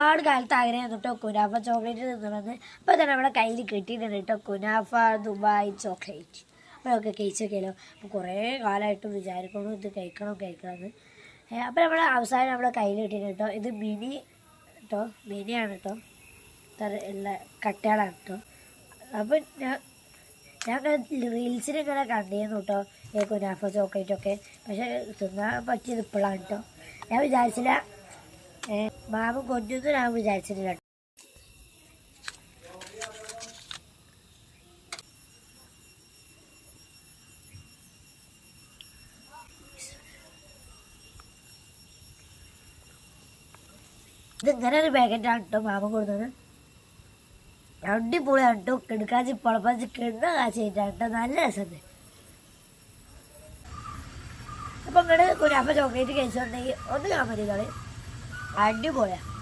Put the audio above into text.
ഒരുപാട് കാലത്ത് ആഗ്രഹം കേട്ടോ കുനാഫ ചോക്ലേറ്റ് തിന്നണമെന്ന്. അപ്പോൾ തന്നെ നമ്മുടെ കയ്യിൽ കിട്ടിയിട്ടുണ്ട് കേട്ടോ കുനാഫ ദുബായ് ചോക്ലേറ്റ്. അപ്പോൾ നമുക്ക് കഴിച്ചൊക്കെയല്ലോ. അപ്പോൾ കുറേ കാലമായിട്ട് വിചാരിക്കണം ഇത് കഴിക്കണമെന്ന്. അപ്പോൾ അവസാനം നമ്മുടെ കയ്യിൽ കിട്ടിയിട്ടുണ്ട് കേട്ടോ. ഇത് മിനി കേട്ടോ, മിനിയാണ് കേട്ടോ, ഉള്ള കട്ടകളാണ് കേട്ടോ. അപ്പം ഞാൻ റീൽസിന് ഇങ്ങനെ കണ്ടിരുന്നു കേട്ടോ ഈ കുനാഫ ചോക്ലേറ്റൊക്കെ. പക്ഷെ തിന്നാൻ പറ്റിയത് ഇപ്പോഴാണ് കേട്ടോ. ഞാൻ വിചാരിച്ചില്ല, മാമ കൊഞ്ചൊന്നും ഞാൻ വിചാരിച്ചിട്ടില്ല. ഇതിങ്ങനെ ഒരു പാക്കറ്റാണ് കേട്ടോ മാമ കൊടുത്തത്. അടിപൊളിയാണ് കേട്ടോ. കിടക്കാച്ചി പൊളപ്പാച്ചി കിണ്ണ കാച്ചിട്ടാണ് കേട്ടോ. നല്ല രസമുണ്ട്. അപ്പം ഇങ്ങോട്ട് കുനാഫ ചോക്ലേറ്റ് കഴിച്ചിട്ടുണ്ടെങ്കിൽ ഒന്ന് കാണാൻ മതി. അടിപൊളിയാണ്.